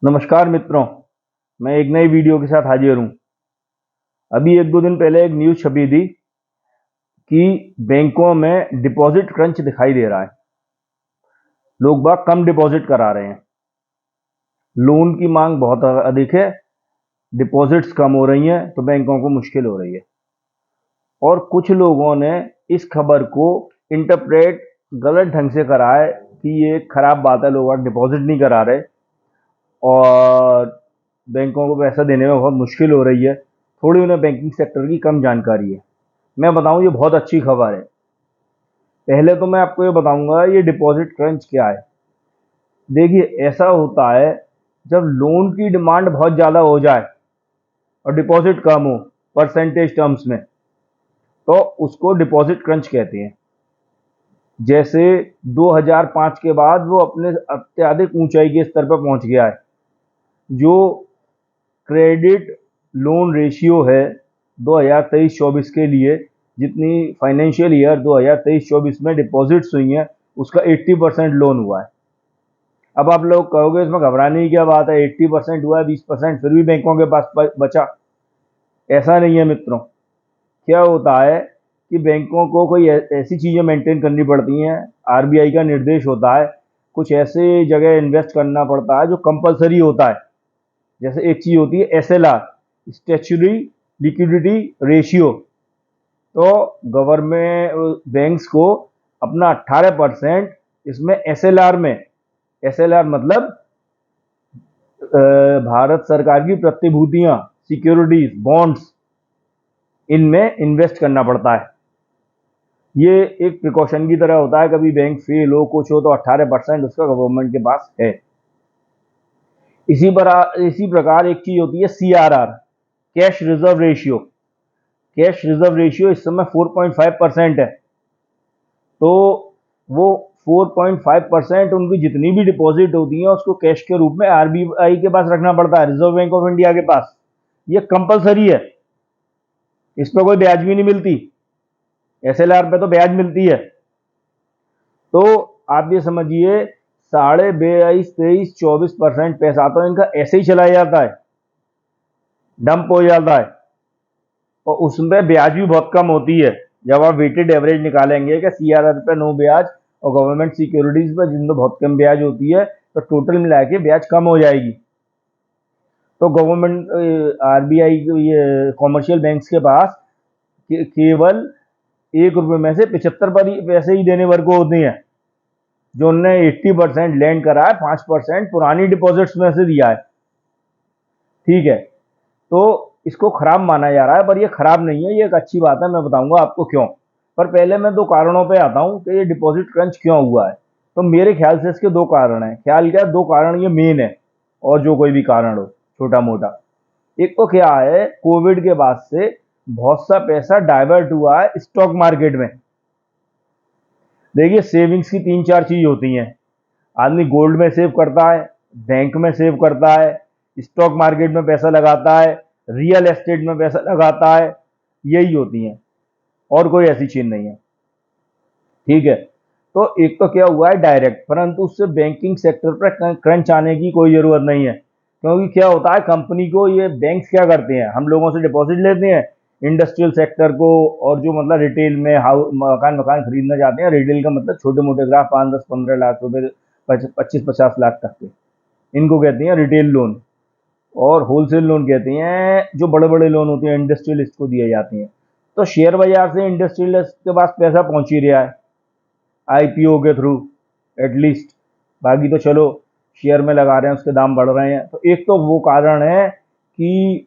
नमस्कार मित्रों, मैं एक नई वीडियो के साथ हाजिर हूँ। अभी एक दो दिन पहले एक न्यूज़ छपी थी कि बैंकों में डिपॉजिट क्रंच दिखाई दे रहा है। लोग बाग कम डिपॉजिट करा रहे हैं, लोन की मांग बहुत अधिक है, डिपॉजिट्स कम हो रही हैं, तो बैंकों को मुश्किल हो रही है। और कुछ लोगों ने इस खबर को इंटरप्रेट गलत ढंग से करा है कि ये एक खराब बात है, लोग डिपॉजिट नहीं करा रहे और बैंकों को पैसा देने में बहुत मुश्किल हो रही है। थोड़ी उन्हें बैंकिंग सेक्टर की कम जानकारी है। मैं बताऊं, ये बहुत अच्छी खबर है। पहले तो मैं आपको ये बताऊंगा ये डिपॉजिट क्रंच क्या है। देखिए, ऐसा होता है जब लोन की डिमांड बहुत ज़्यादा हो जाए और डिपॉजिट कम हो परसेंटेज टर्म्स में, तो उसको डिपॉजिट क्रंच कहते हैं। जैसे 2005 के बाद वो अपने अत्यधिक ऊंचाई के स्तर पर पहुंच गया है। जो क्रेडिट लोन रेशियो है 2023-24 के लिए, जितनी फाइनेंशियल ईयर 2023-24 में डिपॉजिट्स हुई हैं, उसका 80% लोन हुआ है। अब आप लोग कहोगे इसमें घबराने की क्या बात है, 80% हुआ है, 20% फिर भी बैंकों के पास बचा। ऐसा नहीं है मित्रों। क्या होता है कि बैंकों को कोई ऐसी चीज़ें मेंटेन करनी पड़ती हैं, आरबीआई का निर्देश होता है, कुछ ऐसे जगह इन्वेस्ट करना पड़ता है जो कंपलसरी होता है। जैसे एक चीज़ होती है एसएलआर, स्टैच्यूटरी लिक्विडिटी रेशियो। तो गवर्नमेंट बैंक्स को अपना 18% इसमें एसएलआर में, एसएलआर मतलब भारत सरकार की प्रतिभूतियां, सिक्योरिटीज, बॉन्ड्स, इनमें इन्वेस्ट करना पड़ता है। ये एक प्रिकॉशन की तरह होता है, कभी बैंक फेल हो कुछ हो तो 18% उसका गवर्नमेंट के पास है। इसी प्रकार एक चीज होती है CRR, cash reserve ratio. Cash reserve ratio इस समय 4.5% है। तो वो 4.5% उनकी जितनी भी डिपॉजिट होती है उसको कैश के रूप में आरबीआई के पास रखना पड़ता है, रिजर्व बैंक ऑफ इंडिया के पास। ये कंपलसरी है, इस पर कोई ब्याज भी नहीं मिलती। एसएलआर पे तो ब्याज मिलती है। तो आप ये समझिए 22.5, 23, 24% पैसा तो इनका ऐसे ही चला जाता है, डंप हो जाता है। और उसमें ब्याज भी बहुत कम होती है। जब आप वेटेड एवरेज निकालेंगे कि सीआरआर पे नो ब्याज और गवर्नमेंट सिक्योरिटीज पर जिनमें बहुत कम ब्याज होती है, तो टोटल मिला के ब्याज कम हो जाएगी। तो गवर्नमेंट आरबीआई ये कॉमर्शियल बैंक्स के पास केवल ₹1 में से 75 पैसे ही देने वर्ग को होती हैं। जो उनने 80% लैंड करा है, 5% पुरानी डिपॉजिट्स में से दिया है। ठीक है, तो इसको खराब माना जा रहा है, पर ये खराब नहीं है, ये एक अच्छी बात है। मैं बताऊंगा आपको क्यों। पर पहले मैं दो कारणों पे आता हूं कि ये डिपॉजिट क्रंच क्यों हुआ है। तो मेरे ख्याल से इसके दो कारण हैं। ख्याल क्या, दो कारण ये मेन है, और जो कोई भी कारण हो छोटा मोटा। एक तो क्या है, कोविड के बाद से बहुत सा पैसा डाइवर्ट हुआ है स्टॉक मार्केट में। देखिए, सेविंग्स की तीन चार चीज होती हैं। आदमी गोल्ड में सेव करता है, बैंक में सेव करता है, स्टॉक मार्केट में पैसा लगाता है, रियल एस्टेट में पैसा लगाता है। यही होती हैं, और कोई ऐसी चीज नहीं है। ठीक है, तो एक तो क्या हुआ है डायरेक्ट, परंतु उससे बैंकिंग सेक्टर पर क्रंच आने की कोई जरूरत नहीं है। क्योंकि क्या होता है, कंपनी को ये बैंक्स क्या करते हैं, हम लोगों से डिपॉजिट लेते हैं, इंडस्ट्रियल सेक्टर को, और जो मतलब रिटेल में मकान मकान खरीदना चाहते हैं। रिटेल का मतलब छोटे मोटे ग्राहक, 5, 10, 15 लाख रुपए, 25, 50 लाख तक के, इनको कहते हैं रिटेल लोन। और होलसेल लोन कहते हैं जो बड़े बड़े लोन होते हैं, इंडस्ट्रियलिस्ट को दिए जाते हैं। तो शेयर बाजार से इंडस्ट्रियलिस्ट के पास पैसा पहुंच ही रहा है आईपीओ के थ्रू एटलीस्ट। बाकी तो चलो शेयर में लगा रहे हैं, उसके दाम बढ़ रहे हैं। तो एक तो वो कारण है कि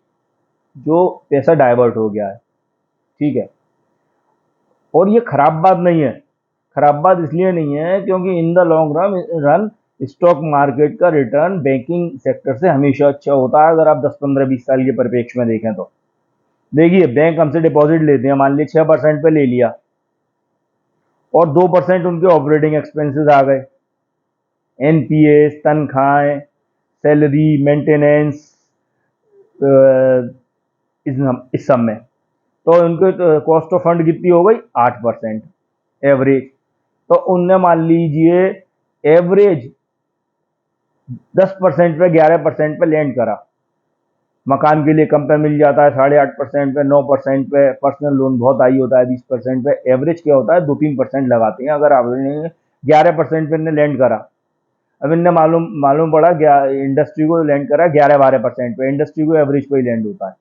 जो पैसा डाइवर्ट हो गया है। ठीक है, और ये खराब बात नहीं है। खराब बात इसलिए नहीं है क्योंकि in the long run stock market का रिटर्न बैंकिंग सेक्टर से हमेशा अच्छा होता है, अगर आप 10, 15, 20 साल के परिप्रेक्ष्य में देखें तो। देखिए, बैंक हमसे डिपॉजिट लेते हैं, मान लीजिए 6% पे ले लिया, और 2% उनके ऑपरेटिंग एक्सपेंसेस आ गए, एनपीए, तनख्वाहें, सैलरी, मेंटेनेंस, इस सब में। तो उनके कॉस्ट ऑफ फंड कितनी हो गई, 8% एवरेज। तो उनने मान लीजिए एवरेज 10% पे 11% पे लैंड करा। मकान के लिए कम पे मिल जाता है 8.5% पे, 9% पे। पर्सनल लोन बहुत हाई होता है 20% पे। एवरेज क्या होता है 2-3% लगाते हैं। अगर आपने 11% पे इनने लैंड करा, अब इनने मालूम मालूम पड़ा इंडस्ट्री को लैंड करा 11-12% पे। इंडस्ट्री को एवरेज पे ही लैंड होता है।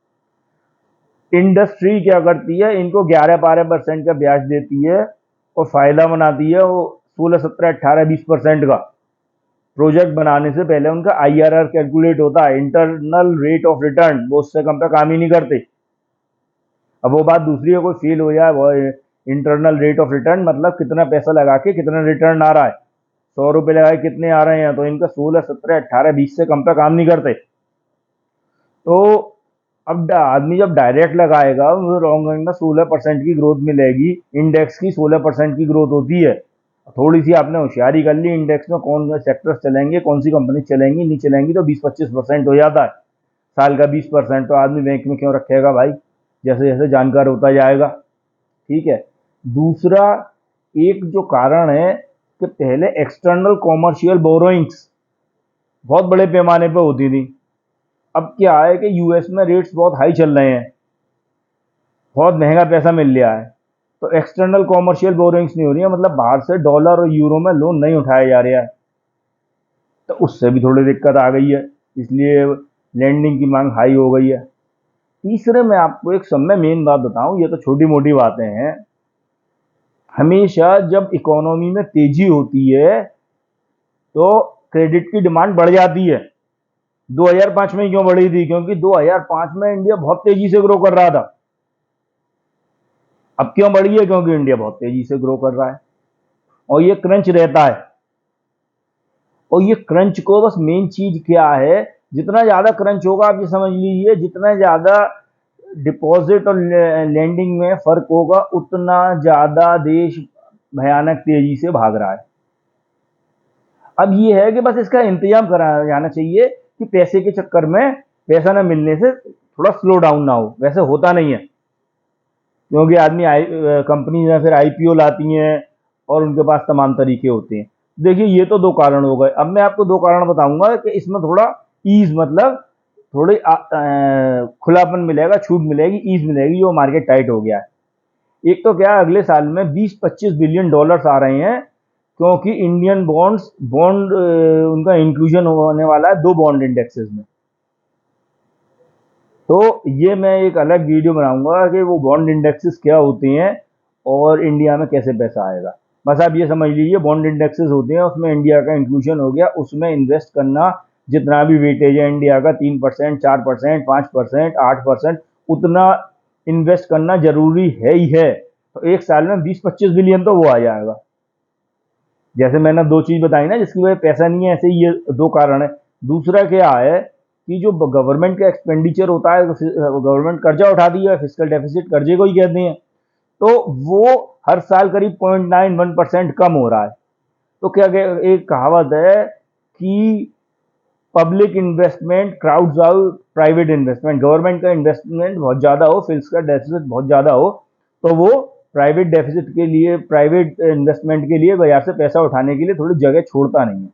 इंडस्ट्री क्या करती है, इनको 11-12% का ब्याज देती है और फायदा बनाती है वो 16-17-18-20% का। प्रोजेक्ट बनाने से पहले उनका आईआरआर कैलकुलेट होता है, इंटरनल रेट ऑफ रिटर्न। वो उससे कम पे काम ही नहीं करते। अब वो बात दूसरी है, कोई फेल हो जाए, वो इंटरनल रेट ऑफ रिटर्न मतलब कितना पैसा लगा के कितना रिटर्न आ रहा है। 100 रुपए लगाए कितने आ रहे हैं, तो इनका 16-17-18-20 से कम पे काम नहीं करते। तो अब आदमी जब डायरेक्ट लगाएगा तो लॉन्ग रन में 16% की ग्रोथ मिलेगी। इंडेक्स की 16% की ग्रोथ होती है। थोड़ी सी आपने होशियारी कर ली, इंडेक्स में कौन से सेक्टर्स चलेंगे, कौन सी कंपनी चलेंगी नहीं चलेंगी, तो 20-25% हो जाता है। साल का 20%, तो आदमी बैंक में क्यों रखेगा भाई, जैसे जैसे जानकार होता जाएगा। ठीक है। दूसरा एक जो कारण है कि पहले एक्सटर्नल कॉमर्शियल बोरोइंग्स बहुत बड़े पैमाने पे होती थी। अब क्या है कि यूएस में रेट्स बहुत हाई चल रहे हैं, बहुत महंगा पैसा मिल रहा है, तो एक्सटर्नल कॉमर्शियल बोरोइंग्स नहीं हो रही है, मतलब बाहर से डॉलर और यूरो में लोन नहीं उठाया जा रहा है। तो उससे भी थोड़ी दिक्कत आ गई है, इसलिए लैंडिंग की मांग हाई हो गई है। तीसरे मैं आपको एक सब में मेन बात बताऊं, ये तो छोटी मोटी बातें हैं। हमेशा जब इकोनॉमी में तेजी होती है तो क्रेडिट की डिमांड बढ़ जाती है। 2005 में क्यों बढ़ी थी, क्योंकि 2005 में इंडिया बहुत तेजी से ग्रो कर रहा था। अब क्यों बढ़ी है, क्योंकि इंडिया बहुत तेजी से ग्रो कर रहा है और ये क्रंच रहता है। और ये क्रंच को बस मेन चीज क्या है, जितना ज्यादा क्रंच होगा आप ये समझ लीजिए, जितना ज्यादा डिपॉजिट और लैंडिंग में फर्क होगा उतना ज्यादा देश भयानक तेजी से भाग रहा है। अब ये है कि बस इसका इंतजाम कराया जाना चाहिए कि पैसे के चक्कर में पैसा न मिलने से थोड़ा स्लो डाउन ना हो। वैसे होता नहीं है, क्योंकि आदमी कंपनी फिर आईपीओ लाती हैं और उनके पास तमाम तरीके होते हैं। देखिए ये तो दो कारण हो गए। अब मैं आपको दो कारण बताऊंगा कि इसमें थोड़ा ईज मतलब थोड़ी खुलापन मिलेगा, छूट मिलेगी, ईज मिलेगी, जो मार्केट टाइट हो गया है। एक तो क्या, अगले साल में 20-25 बिलियन डॉलर्स आ रहे हैं, क्योंकि इंडियन बॉन्ड उनका इंक्लूजन होने वाला है दो बॉन्ड इंडेक्सेस में। तो ये मैं एक अलग वीडियो बनाऊंगा कि वो बॉन्ड इंडेक्सेस क्या होते हैं और इंडिया में कैसे पैसा आएगा। बस आप ये समझ लीजिए, बॉन्ड इंडेक्सेस होते हैं, उसमें इंडिया का इंक्लूजन हो गया, उसमें इन्वेस्ट करना जितना भी वेटेज है इंडिया का 3%, 4%, 5%, 8%, उतना इन्वेस्ट करना जरूरी है ही है। तो एक साल में 20-25 बिलियन तो वो आ जाएगा। जैसे मैंने दो चीज बताई ना जिसकी वजह पैसा नहीं है, ऐसे ही ये दो कारण है। दूसरा क्या है कि जो गवर्नमेंट का एक्सपेंडिचर होता है, गवर्नमेंट कर्जा उठाती है, फिजिकल डेफिसिट कर्जे को ही कहते हैं, तो वो हर साल करीब 0.91% कम हो रहा है। तो क्या एक कहावत है कि public investment crowds out private investment. Government का इन्वेस्टमेंट बहुत ज्यादा हो, फिजिकल डेफिसिट बहुत ज्यादा हो, तो वो प्राइवेट डेफिसिट के लिए, प्राइवेट इन्वेस्टमेंट के लिए बाजार से पैसा उठाने के लिए थोड़ी जगह छोड़ता नहीं है।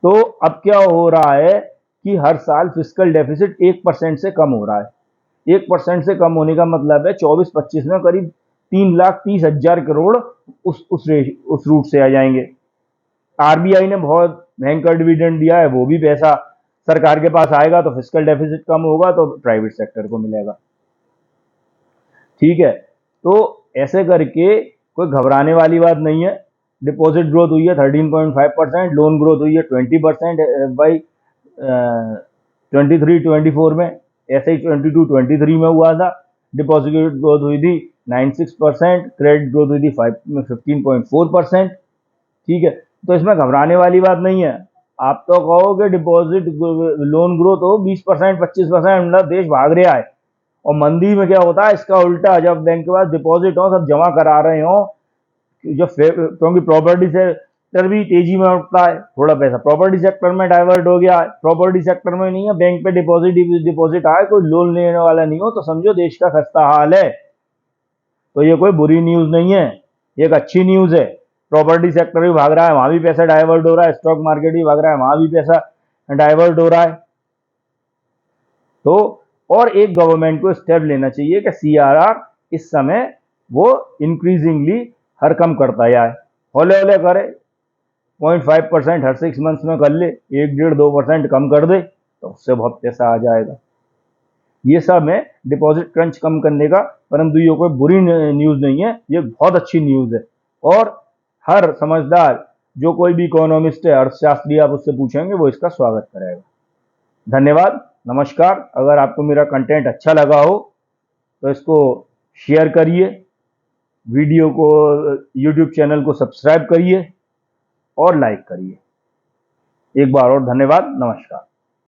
तो अब क्या हो रहा है कि हर साल फिजिकल डेफिसिट 1% से कम हो रहा है। 1% से कम होने का मतलब है 24-25 में करीब 3,30,000 करोड़ उस रूट से आ जाएंगे। आरबीआई ने बहुत भयंकर डिविडेंड दिया है, वो भी पैसा सरकार के पास आएगा, तो फिजिकल डेफिसिट कम होगा तो प्राइवेट सेक्टर को मिलेगा। ठीक है। तो ऐसे करके कोई घबराने वाली बात नहीं है। डिपॉजिट ग्रोथ हुई है 13.5%, लोन ग्रोथ हुई है 20% बाई 23-24 में, ऐसे ही 22-23 में हुआ था। डिपॉजिट ग्रोथ हुई थी 96%, क्रेडिट ग्रोथ हुई थी 15.4%। ठीक है। तो इसमें घबराने वाली बात नहीं है। आप तो कहो कि डिपॉजिट लोन ग्रोथ हो 20%, 25%, मतलब देश भाग रहा है। और मंदी में क्या होता है, इसका उल्टा, जब बैंक के पास डिपॉजिट हो, सब जमा करा रहे हो, जो क्योंकि प्रॉपर्टी सेक्टर भी तेजी में उठता है, थोड़ा पैसा प्रॉपर्टी सेक्टर में डाइवर्ट हो गया है। प्रॉपर्टी सेक्टर में नहीं है, बैंक पे डिपॉजिट आए, कोई लोन लेने वाला नहीं हो, तो समझो देश का खस्ता हाल है। तो ये कोई बुरी न्यूज नहीं है, ये एक अच्छी न्यूज है। प्रॉपर्टी सेक्टर भी भाग रहा है, वहां भी पैसा डाइवर्ट हो रहा है, स्टॉक मार्केट भी भाग रहा है, वहां भी पैसा डाइवर्ट हो रहा है। तो और एक गवर्नमेंट को स्टेप लेना चाहिए कि सीआरआर इस समय वो इंक्रीजिंगली हर कम करता जाए, हौले हौले करे, 0.5% हर 6 मंथ्स में कर ले, 1-1.5-2% कम कर दे तो उससे बहुत पैसा आ जाएगा। ये सब है डिपॉजिट क्रंच कम करने का, परंतु ये कोई बुरी न्यूज नहीं है, ये बहुत अच्छी न्यूज है। और हर समझदार जो कोई भी इकोनॉमिस्ट है, अर्थशास्त्री, आप उससे पूछेंगे वो इसका स्वागत करेगा। धन्यवाद, नमस्कार। अगर आपको मेरा कंटेंट अच्छा लगा हो तो इसको शेयर करिए, वीडियो को, यूट्यूब चैनल को सब्सक्राइब करिए और लाइक करिए। एक बार और धन्यवाद, नमस्कार।